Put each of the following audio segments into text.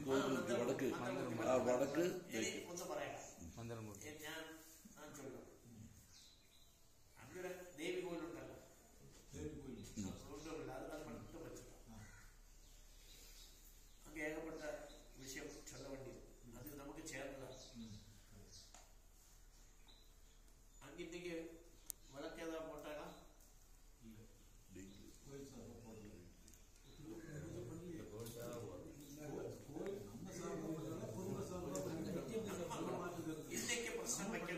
கோவில் வடக்கு வடக்கு தேவி கோயில் உண்டல்ல, அது மட்டும் வச்சுக்கலாம். அங்கே ஏகப்பட்ட விஷயம் சொல்ல வேண்டியது, அது நமக்கு சேர்ந்ததான். அங்கே இன்னைக்கு வழக்கு ஏதாவது போட்டாங்க இன்னைக்கு பிரச்சனை வைக்க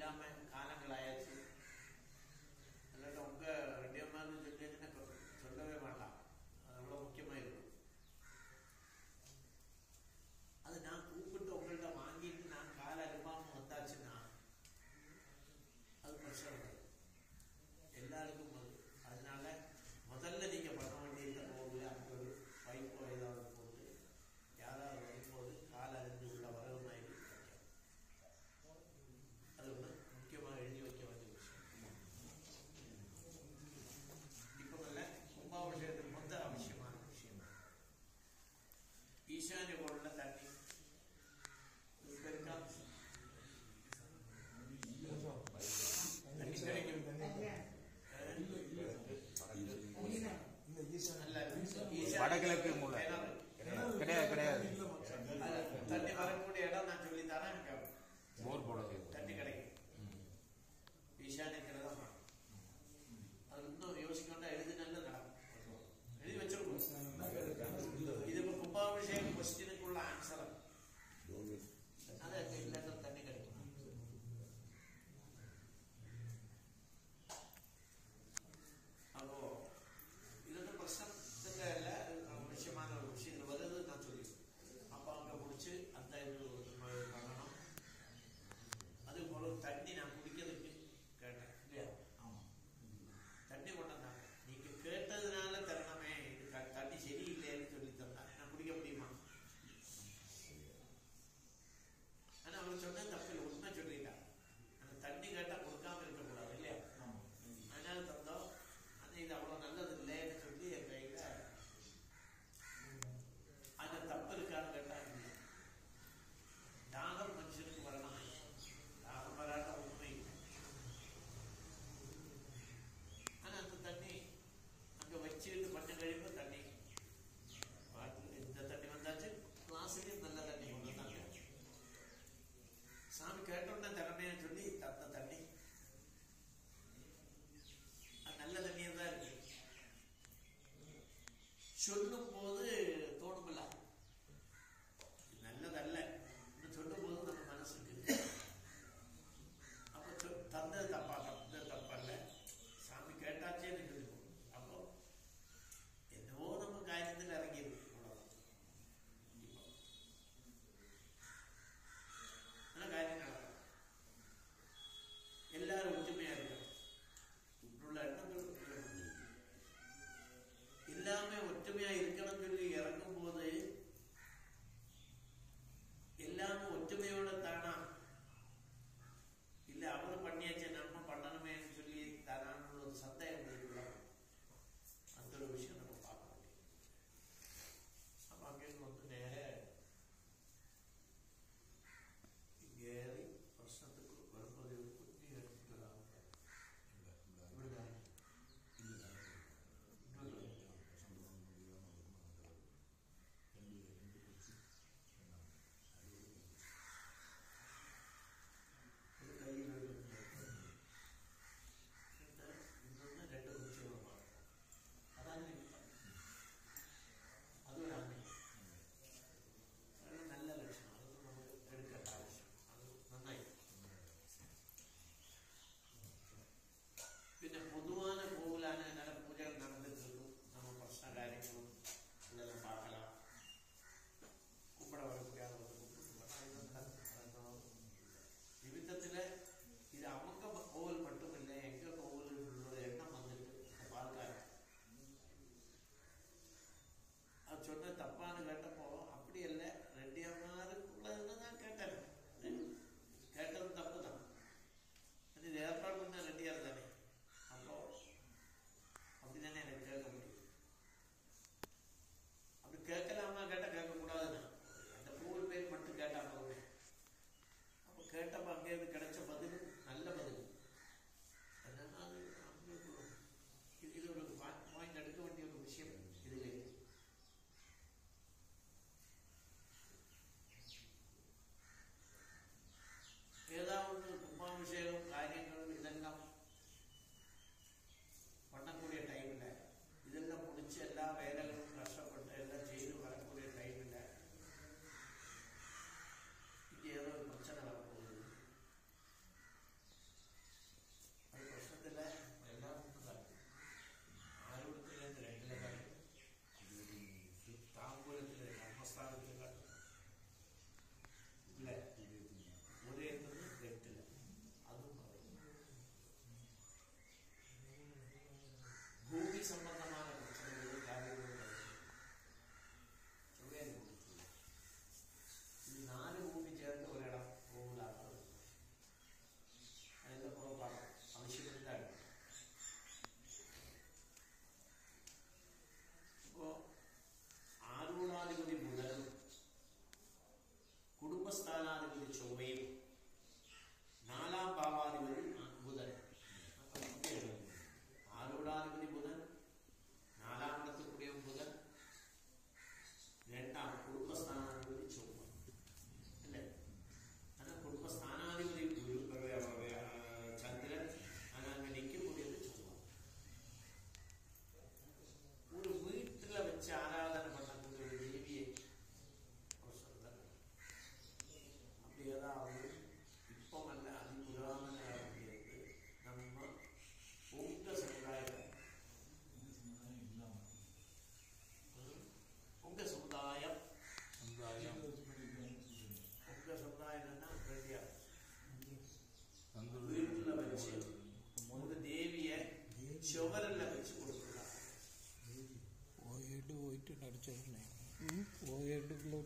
இல்லாம காலங்களாயாச்சு. அல்லாட்ட உங்க ரெண்டியம்மான்னு சொல்லிச்சுன்னா சொல்லவே மாட்டான். அது அவ்வளவு முக்கியமா இருக்கும். அது நான் கூப்பிட்டு உங்கள்கிட்ட வாங்கிட்டு நான் கால அனுப்பாம வந்தாச்சுன்னா அது பிரச்சனை வரும் எல்லாருக்கும். அதனால முதல்ல நீங்க பண்ண வேண்டியது போது அங்கே ஒரு பைப்போ ஏதாவது போட்டு யாராவது வரும்போது கால அறிந்து உள்ள வரவு மாதிரி வைக்கணும். அது ஒன்று முக்கியமாக எழுதி வைக்க வேண்டியது.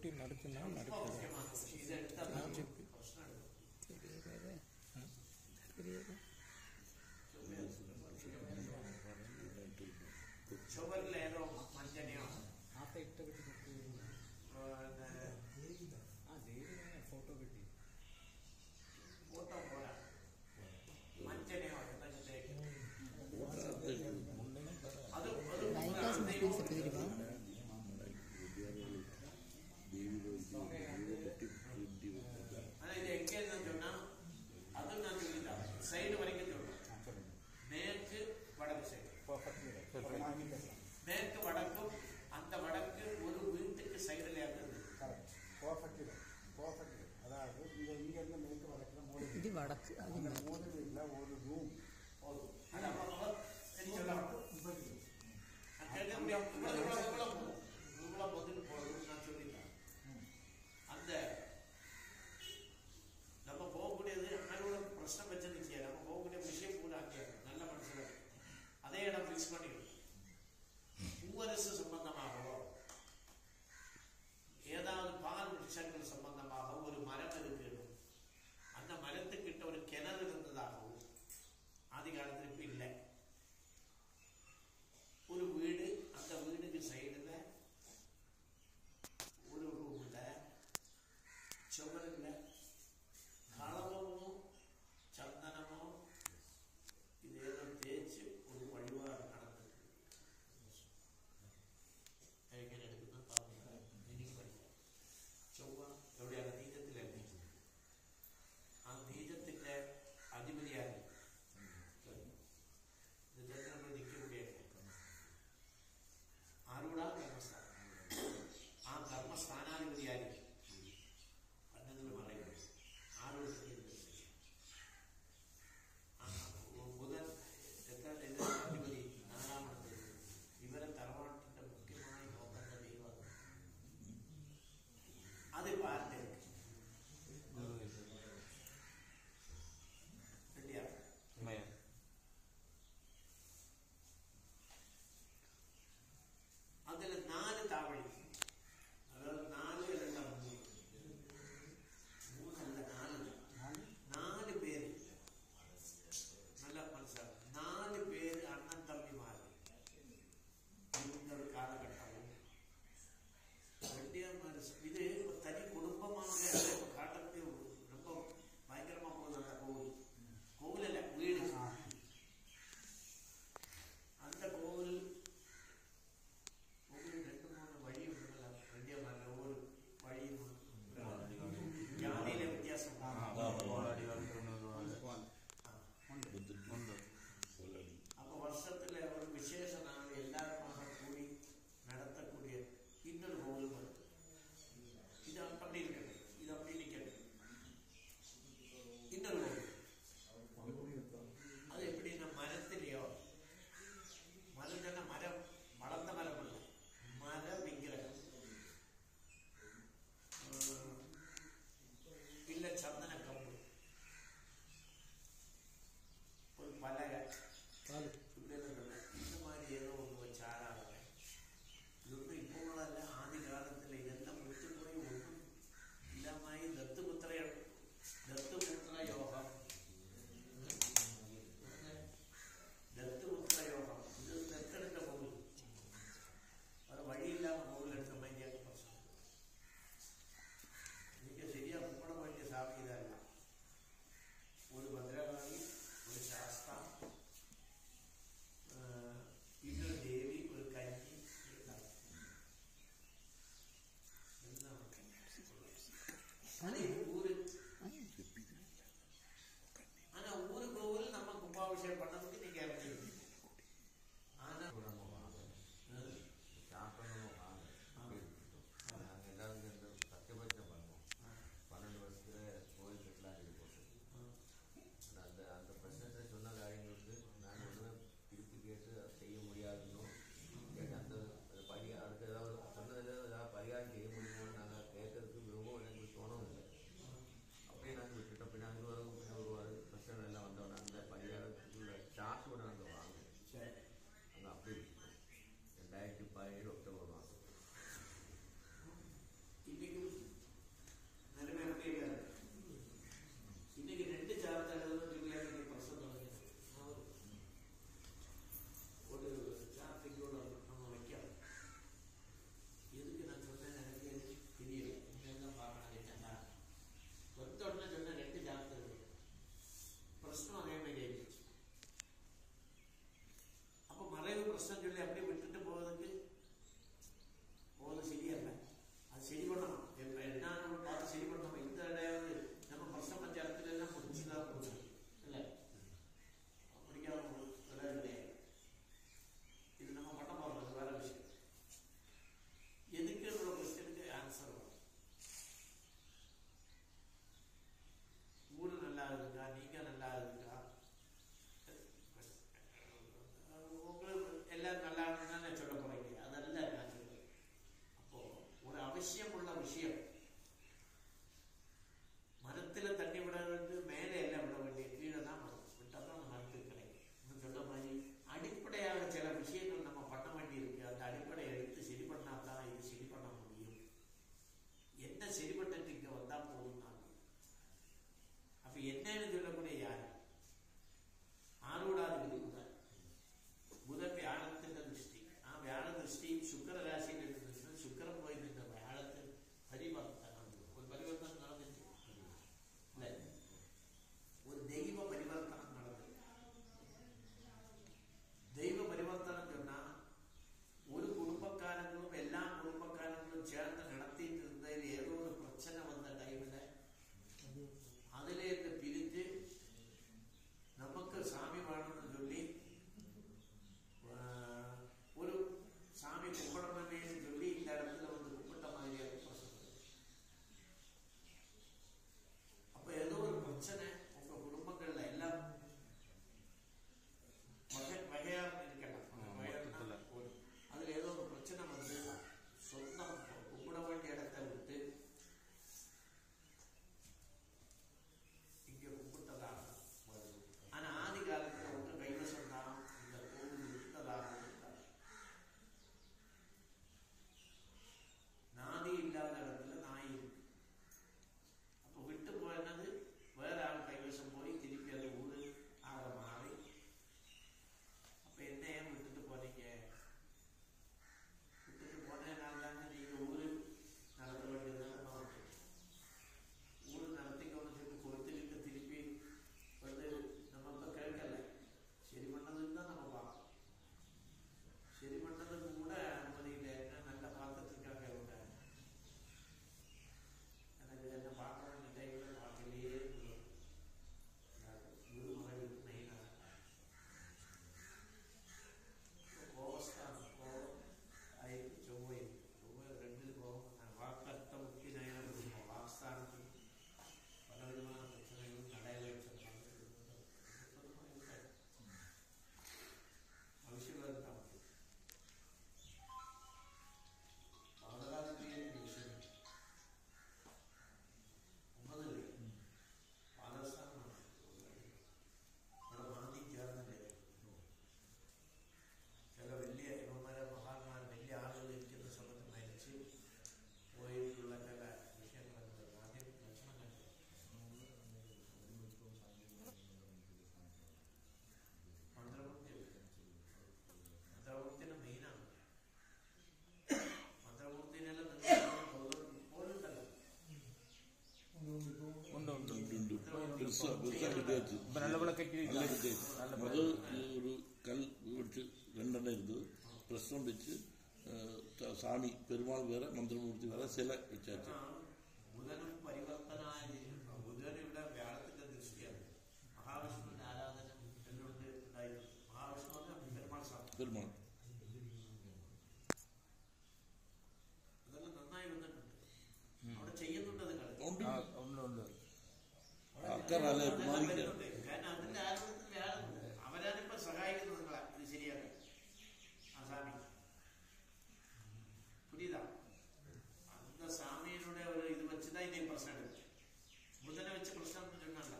ஷூட்டிங் நடக்குன்னா நடக்குது. இதை எடுத்தால் பிரச்சனை தெரியாது. சுவரில் ஏதோ மஞ்சனையோ ಫೋಟೋ ಬಿಟ್ಟು ಫೋಟೋ ಕೂಡ ಮಂಚನೆಯೋ ಅದು இது எங்கே சொன்னா அது நான் சொல்லிட்டேன். சைடு வரைக்கும் சொல்றேன். மேற்கு வடக்கு சைடு, மேற்கு வடக்கும் அந்த வடக்கு ஒரு வீட்டுக்கு சைடுல இருந்தது. இங்கிருந்து மேற்கு வடக்குல மூணு இது வடக்கு, அது மூணு வீட்டில் ஒரு ரூம் அந்த நம்ம போகக்கூடியது அண்ணனோட பிரச்சனை வச்சிருந்துச்சு. நம்ம போகக்கூடிய விஷயம் கூட அங்கே நல்ல மனசுல அதே இடம் பிக்ஸ் பண்ணிடும். பூவரசு சம்பந்தமாகவோ ஏதாவது பால் விஷயங்கள் சம்பந்தமாக ஒரு மரம் இருக்கு, அந்த மரத்துக்கிட்ட ஒரு கிணறு അത് ഒരു കൽ വെച്ച് 2 ഇരുന്നത് പ്രശ്നം വെച്ച് சாமி பெருமாள் வேற மந்திரமூர்த்தி வேற சிலை வச்சாச்சு. ബുധനും പരിവർത്തനായ ബുധൻ ഇവിടെ വ്യാഴത്തിന്റെ ദൃഷ്ടിയാണ്. മഹാവിഷ്ണുവിന്റെ ആരാധന എന്നുകൊണ്ട് ഉണ്ടായിരുന്നു. മഹാവിഷ്ണു പെരുമാൾ സ്വാമി பெருமாள் അതെല്ലാം നന്നായി വന്നിട്ടുണ്ട്. അവിടെ ചെയ്യുന്നുണ്ട് നിങ്ങൾ അക്കറാലെ കുമാരിക്ക കാരണം അതിന്റെ ആരോഗ്യത്തിൽ വ്യാഴമുണ്ട്. അവരാണിപ്പോ സഹായിക്കുന്നത് നിങ്ങളെ ഇത് ശരിയാക്കി. ആ സ്വാമി புரியுதா? அந்த சாமியினுடைய ஒரு இது வச்சுதான் இந்த பிரச்சனை இருக்கு. புதனை வச்சு பிரச்சனை சொன்னாங்க.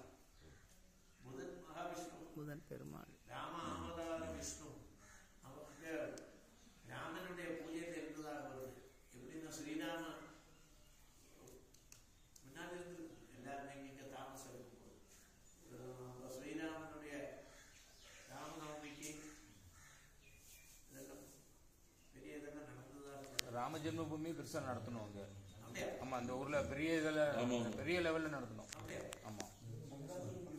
புதன் மகாவிஷ்ணு, புதன் பெருமாள், ராம அவதார விஷ்ணு. அவங்க ராமனுடைய பூஜையில் இருந்ததாக வருது. எப்படின்னா ஸ்ரீராம முன்னாடி இருந்து எல்லாருமே இங்க தாமசம் இருக்கும்போது ஸ்ரீராமனுடைய ராமநவமிக்கு இதெல்லாம் பெரிய இதெல்லாம் நடந்ததாக ராம ஜென்மபூமி பெருசா நடத்தணும் அங்க. அப்படியா? ஆமா, அந்த ஊர்ல பெரிய பெரிய லெவல்ல நடத்தணும். அப்படியா? ஆமா.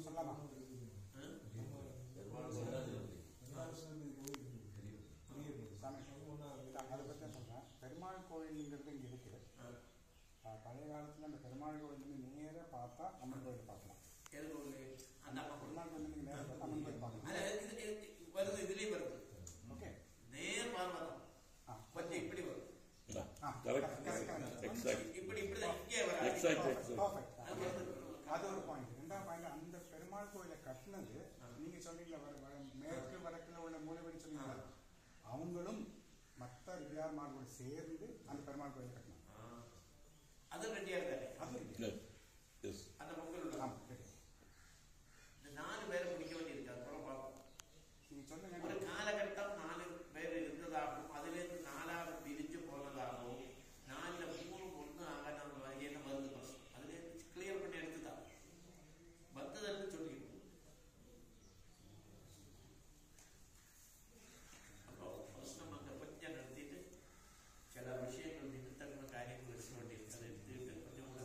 சொல்லலாம் அதை பற்றி சொல்கிறேன். பெருமாள் கோயிலுங்கிறது இங்கே இருக்குது. பழைய காலத்தில் அந்த பெருமாள் கோயிலேருந்து நேராக பார்த்தா அம்மன் கோயிலை பார்க்கலாம். எது கோவில்? அந்த அம்மா கோவில். பெருமாள் கோயிலேருந்து நேராக பார்த்தா அம்மன் கோயில் பார்க்கலாம். வருது, இதுலயும் வருது. ஓகே, நேர் பார்வதம் கொஞ்சம் இப்படி வரும். இப்படி இப்படிதான் இங்கே வராது. பர்ஃபெக்ட். அது ஒரு பாயிண்ட். 2வது பாயிண்ட், அந்த பெருமாள் கோயிலை கட்டினது நீங்க சொல்றீங்களா, மேற்கு வடக்குல உள்ள மூலவெளி சொன்னீங்களா, அவங்களும் மற்ற வியாபாரமார்களோடு சேர்ந்து அந்த பெருமாள் கோயிலை கட்டினாங்க. அது ரெடியா இருக்காரு. அது அந்த மக்கள் உள்ள இந்த 4 பேரை முடிக்க வேண்டியிருக்கு. அப்புறம் பார்ப்போம். நீங்க சொல்லுங்க. ஒரு காலகட்டம் 4 பேர் இருந்ததாகவும் அதிலிருந்து 4ஆக பிரிஞ்சு போனதாகவும் 4ல 3 1 ஆகணும் என்ன வருது பிரச்சனை. அதுல கிளியர் பண்ணி எடுத்துதான் வந்ததுன்னு சொல்லிட்டு அப்புறம் பிரச்சனை அங்கே கொஞ்சம் நடத்திட்டு சில விஷயங்கள் நிறுத்தமான காரியங்கள் வச்சு வேண்டியிருக்கு. அதை எடுத்துக்கிட்டு கொஞ்சம் கூட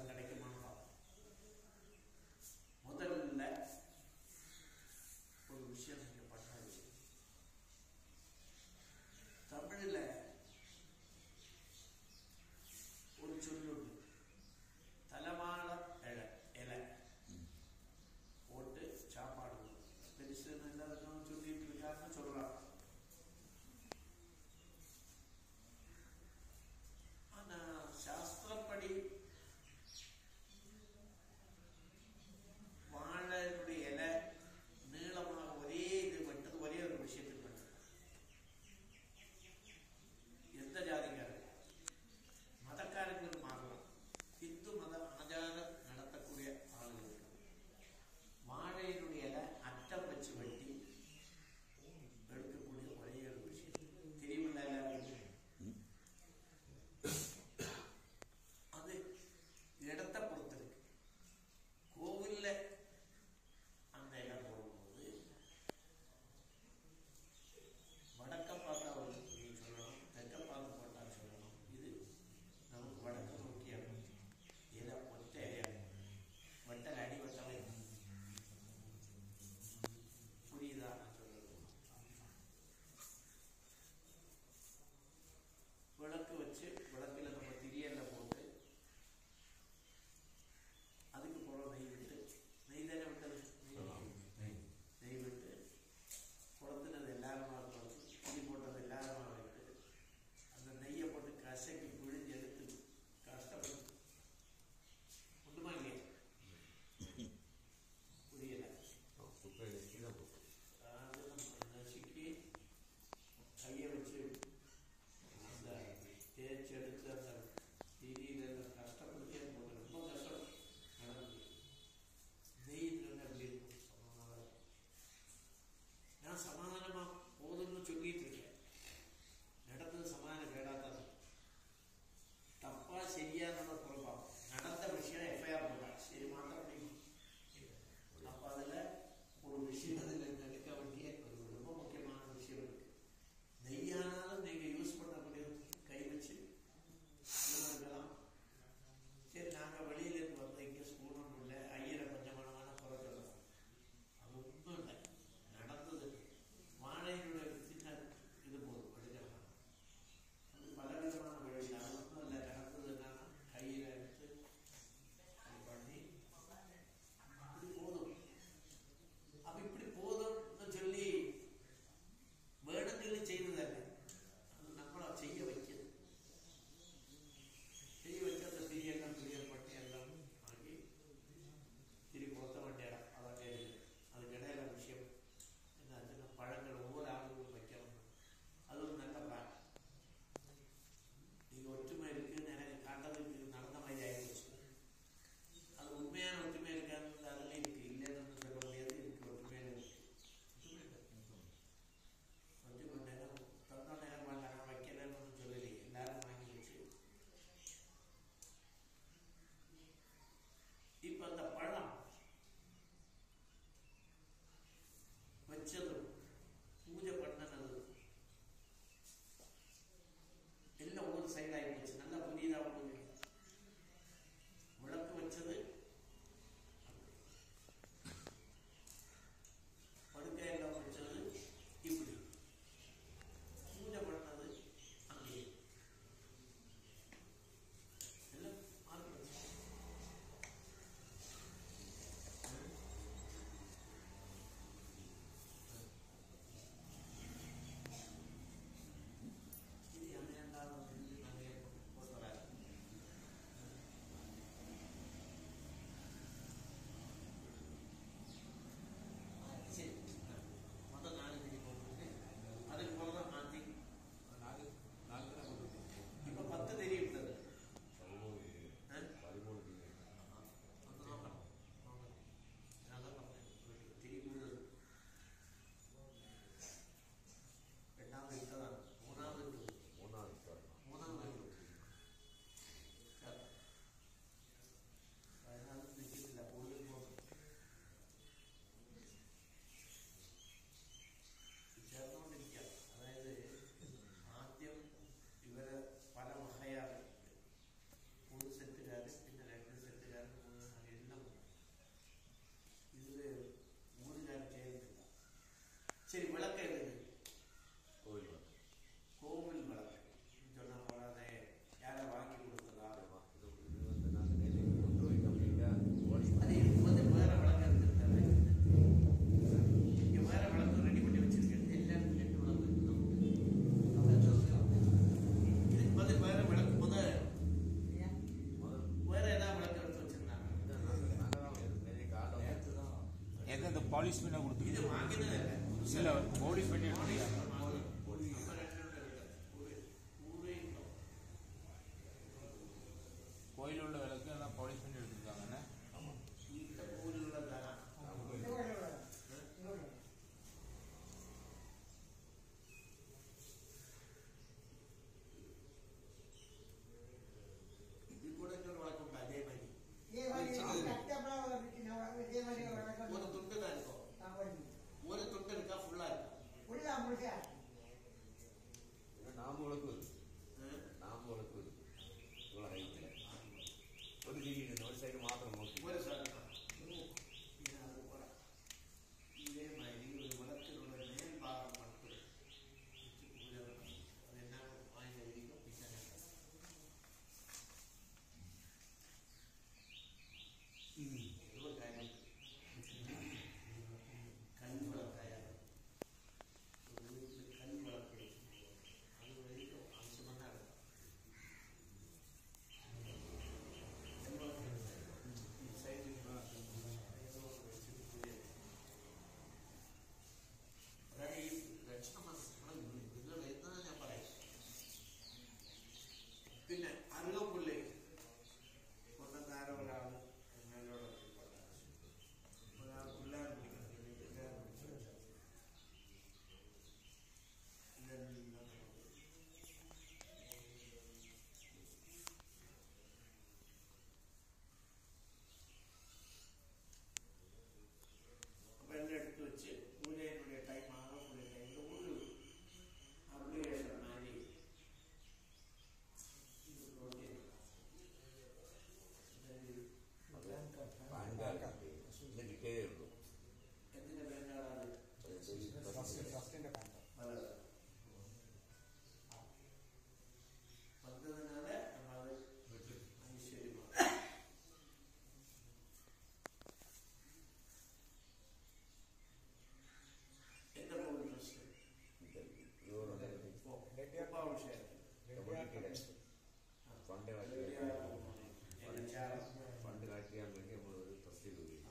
சரி, விளக்கு எது? கோவில் விளக்கு. கோவில் விளக்கு சொன்னா போறாதே. யாரை வாங்கி கொடுத்ததா? இது வந்து நாங்கள் நேற்று கொண்டு போய் கம்ப்ளீட்டாக அது இதுக்கு வந்து வேற விளக்கு எடுத்துருக்காங்க. இங்க வேற விளக்கு ரெடி பண்ணி வச்சிருக்கேன். எல்லாரும் 2 விளக்கு இதுக்கு பதில் வேற விளக்கு முதல் வேற ஏதாவது விளக்கு எடுத்து வச்சிருந்தாங்க. எது இந்த பாலிஷ் பண்ண கொடுத்து இது வாங்கினது இல்லை. இல்லை பாலிஷ் பண்ணி எடுத்துருக்காங்க. கோயில் உள்ள விளக்கு எல்லாம் பாலிஷ் பண்ணி எடுத்துருக்காங்கண்ணே. இது கூட இன்னொரு வழக்கம் உண்டு. அதே மாதிரி ஒரு துண்டு தான் இருக்கும். ஒரு துண்டு இருக்கா, ஃபுல்லா இருக்கா? நாம விளக்கு வருது. நாம விளக்கு வருது. இவ்வளோ ஹைட்டில் ஒரு திடீர்னு ஒரு சைடு மாத்திரம் நோக்கி ஒரு சாதனம். அது போல இதே மாதிரி ஒரு விளக்கினுடைய மேல் பாகம் மட்டும் அது என்ன வாங்கி வைக்கும் பின்னாடி கண் விளக்காயாது. ஒரு வீட்டில் கண் விளக்கு அது வரைக்கும் அம்சமாக தான் இருக்கும். പിന്നെ അറുകപ്പുള്ളി കൊണ്ടുവന്നാരോ ഒരാൾ എന്നോട് ഒരാൾ പിള്ളേർ അപ്പൊ എല്ലാം എടുത്ത് വെച്ച് പൂജയുടെ ടൈം ആകും. പുള്ളി ടൈമിൽ ഒരു അപ്ലിക്കേഷൻ മാറി ഇത് കിട്ടേ ഉള്ളൂ. എന്തിന്റെ പേരാണ് ഫസ്റ്റിന്റെ പാൻറ് വന്നതിനാല് നമ്മളത് ഐശ്വര്യമാണ്. എന്താ പോകും പ്രശ്നം? ഉപ്പാഭിഷേകം ഫണ്ട് കളക്ട് ചെയ്യാൻ വേണ്ടി നമ്മളൊരു ട്രസ്റ്റ് രൂപീകരിച്ചു.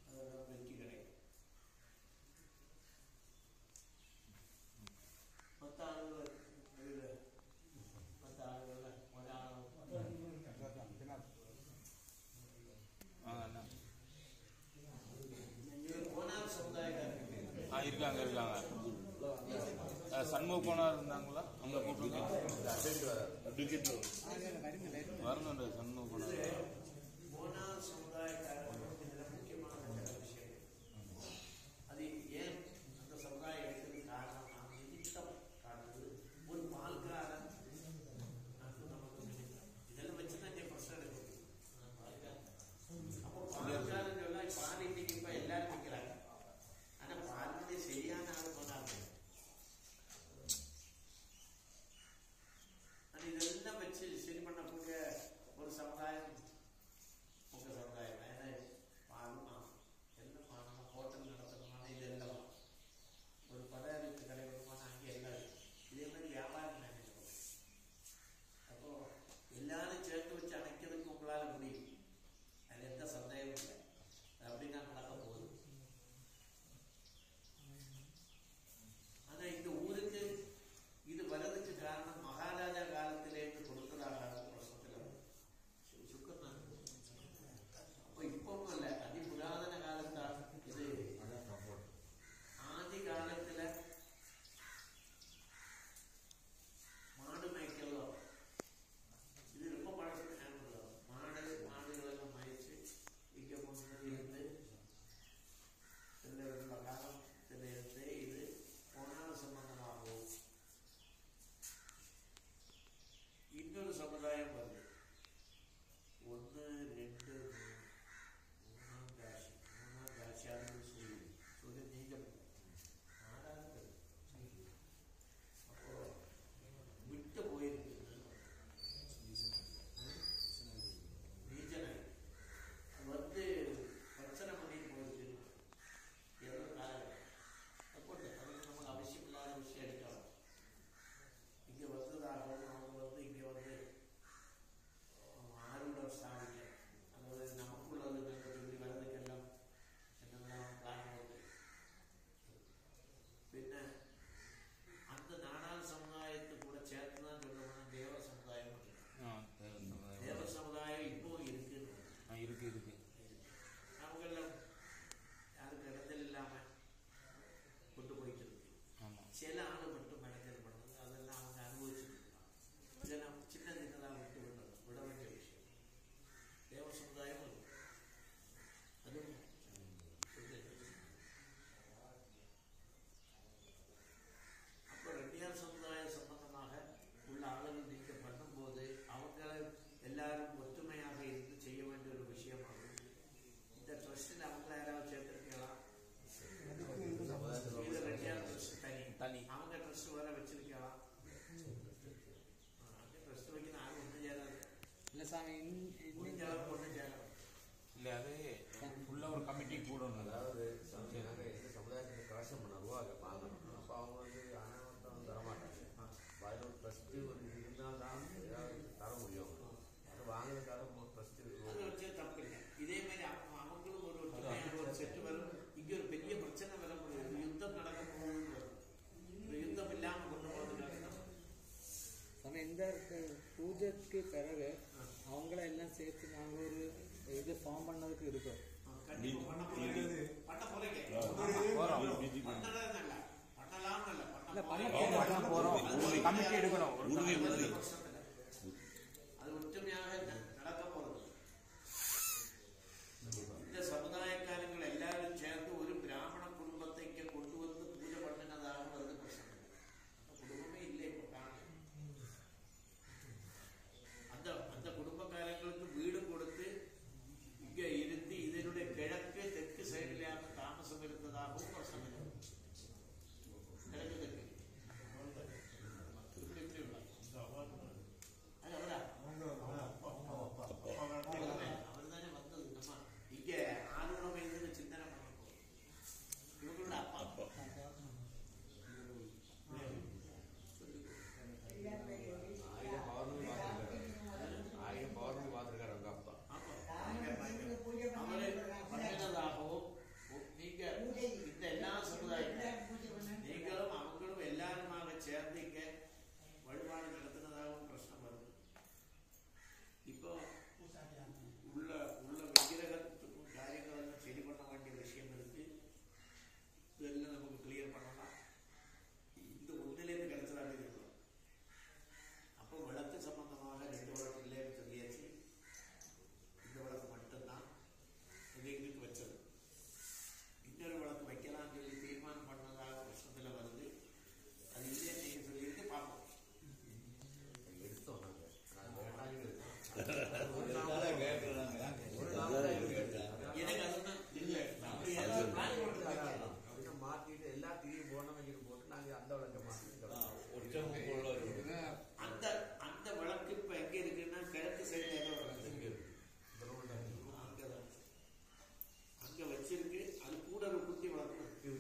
അതെല്ലാം വെക്കി കിടക്കും. 10 ആളുകൾ ഇതില് 10 ആളുകളില് ഒരാളോ പിന്നെ இது கோனார் சமுதாயக்காரங்க இருக்காங்க இருக்காங்க. சண்முக போனார் இருந்தாங்களா? அவங்க கூப்பிட்டு അഡ്വക്കേറ്റ് வரணுன்ற சண்முக போனார். கோனார் சமுதாயக்காரங்க இதுல முக்கியமான சில விஷயம். அது ஏன் அந்த சமுதாயம் எடுத்தது காரணம் நாம் நிமித்தம் காட்டுறது ஒரு பால்காரன் நமக்கு நிமித்தம் இதெல்லாம் வச்சுதான் இங்கே பிரச்சனை இருக்கு. அப்போ பால்காரன் சொன்னா பால் இன்னைக்கு இப்ப எல்லாரும் நிற்கிறாங்க. ஆனா பாலுடைய சரியான ஆள் போனாங்க. இதெல்லாம் வச்சு சரி பண்ணக்கூடிய ஒரு சமுதாயம் உங்க சமுதாயம். வந்ததுக்கு பிறகு அவங்கள எல்லாம் சேர்த்து நாங்கள் ஒரு இது ஃபார்ம் பண்ணதுக்கு இருக்கோம். கண்டிப்பா பண்ண போறீங்க. இல்லை பண்ண போகிறோம். கமிட்டி எடுக்கணும். அது ஒற்றுமையாக நடக்க போறது. இந்த சமுதாயக்காரங்கள் எல்லாரும் சேர்ந்து ஒரு பிராமண குடும்பத்தை இங்க கொண்டு வந்து பூஜை பண்ணினதாக வருது பிரச்சனை. குடும்பமே இல்லை இப்போ காணும். அந்த குடும்பக்காரங்களுக்கு வீடு கொடுத்து இங்க இருந்து இதனுடைய கிழக்கு தெற்கு சைடிலான தாமசம் இருந்ததாகவும் பிரச்சனை. கிழக்கு தெற்கு அவர்தானே வந்தது. நம்ம இங்க ஆறுணம் வயதுன்னு சிந்தனை பண்ண போறோம். இவங்களோட அப்பா ஆயிரம் பௌர்ணமி பார்த்துருக்காரு அவங்க அப்பா. அவரை பண்ணினதாகவும் நீங்க இந்த எல்லா சமுதாயங்களும் நீங்களும் அவங்களும் எல்லாருமாக சேர்ந்து இங்க வழிபாடு நடத்தினதாகவும் பிரச்சனை வருது. இப்போ உள்ள விக்கிரகத்துக்கும் காரியங்கள் எல்லாம் சரி பண்ண வேண்டிய விஷயம் இருக்கு. இதெல்லாம் நமக்கு கிளியர் பண்ணலாம். இந்த ஒன்றிலேருந்து கிடைச்சதாக இருக்கணும். அப்போ விளக்கு சம்பந்தமாக 2 விளக்கு இல்லைன்னு சொல்லியாச்சு. இந்த விளக்கு மட்டும்தான் எங்களுக்கு வச்சது. இன்னொரு விளக்கு வைக்கலாம்னு சொல்லி தீர்மானம் பண்ணதாக வருஷத்துல வருது. அது இல்லைன்னு நீங்க சொல்லிட்டு பார்ப்போம். எடுத்தோம் நாங்கள். எனக்கு அதுதான் இல்லை. மாற்றிட்டு எல்லா தீயும் போன வைக்கிட்டு போட்டு நாங்கள் அந்த விளக்கை மாற்றிட்டு அந்த விளக்கு இப்ப எங்க இருக்குன்னா கிழக்கு சைடுல ஏதோ அங்க வச்சிருக்கு. அது கூட ஒரு குத்தி விளக்கு இருக்கு.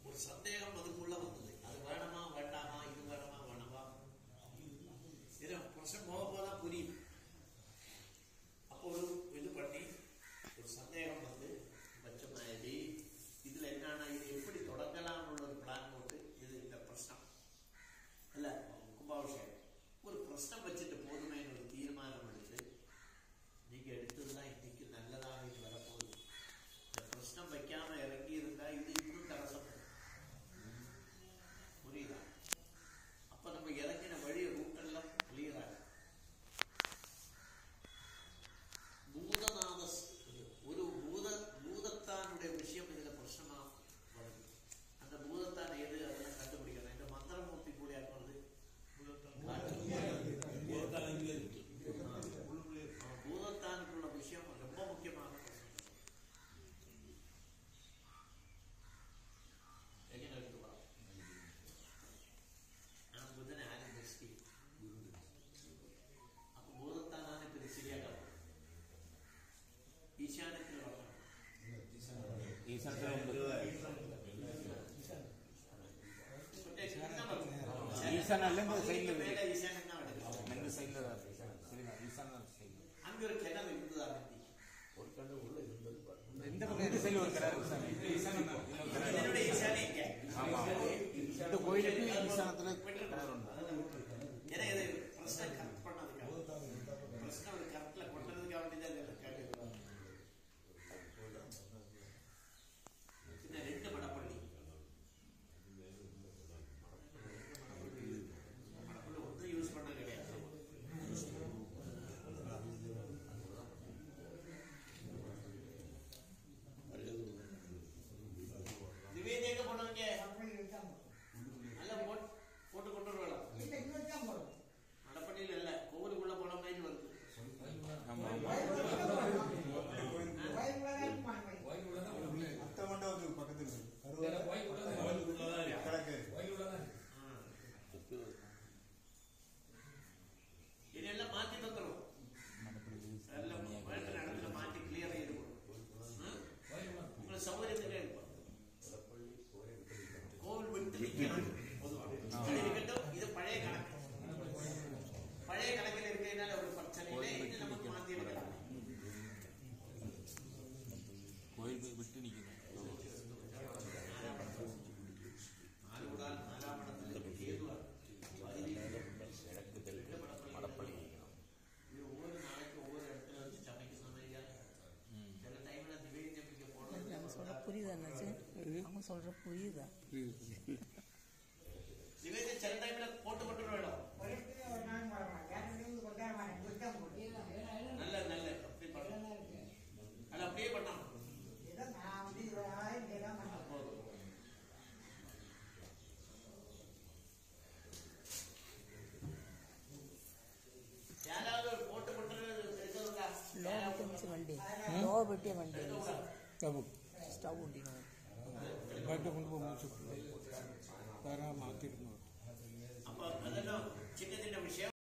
ஒரு சந்தேகம் அதுக்குள்ள வந்தது. அது வேணுமா வேண்டாமா, இது வேணுமா வேணாமா, இது பிரச்சனை போக போதான் புரியுது. அப்போ ஒரு இது பண்ணி ஒரு சந்தேகம் வந்து வச்ச மாதிரி இதுல என்னன்னா இது எப்படி தொடங்கலாம்னு உள்ள ஒரு பிளான் போட்டு இது இந்த பிரச்சனை இல்ல கும்பாபிஷேகம் ஒரு பிரச்சனை வச்சுட்டு போதுமே ஒரு தீர்மானம் எடுத்து நீங்க எடுத்ததுதான் இன்னைக்கு நல்லதாக இது வரப்போகுது. இந்த பிரச்சனை வைக்காம இறங்கி இருந்தா இது இன்னும் தரசப்படும். புரியுதா? அப்ப நம்ம இறங்கின வழி ரூட்டெல்லாம் கிளியர் ஆகும். ஒரு பூதத்தானுடைய விஷயம் இதுல பிரச்சனை வருது. அந்த பூதத்தான் எது அதெல்லாம் கண்டுபிடிக்கணும். இந்த மந்திரமூர்த்தி கூட வருது. பூதத்தானுக்குள்ள விஷயம் ரொம்ப முக்கியமான எங்க எடுத்து வரோம். நான் புதனை ஆரம்பி அப்ப பூதத்தானான இப்ப சரியாக ஈசானத்தில் வரணும். அங்க ஒரு கிணறு இருந்ததா? ஒரு கண்டு உள்ள இருந்தது இந்த பக்கம் இந்த சைடுல ஒரு கிணறு என்னுடைய ஈசானே இங்க. இந்த கோயிலுக்கு ஈசானத்துல கிணறு உண்டு. ஏன்னா இது பிரச்சனை கரெக்ட் பண்ணதுக்காக பிரச்சனை ஒரு கரெக்ட்ல கொண்டதுக்காக வேண்டியதான் இருக்காங்க. பின்ன 2 மடப்பள்ளி ஒன்றும் யூஸ் பண்ண கிடையாது. நிவேதியாக போனவங்க நல்லா போட்டு கொண்டு வரலாம். சொல்ற புரியுதா? நிவேதி சில டைம்ல போட்டு மட்டும் வேணும். நல்ல நல்ல அப்படி பண்ணலாம். அது அப்படியே பண்ணலாம். யாராவது போட்டு மட்டும் எடுக்கிறதா? വണ്ടി ലോ പെട്ടിയ വണ്ടി സ്റ്റവ് കൊണ്ടിരുന്നു കൊണ്ട് പോകുമ്പോൾ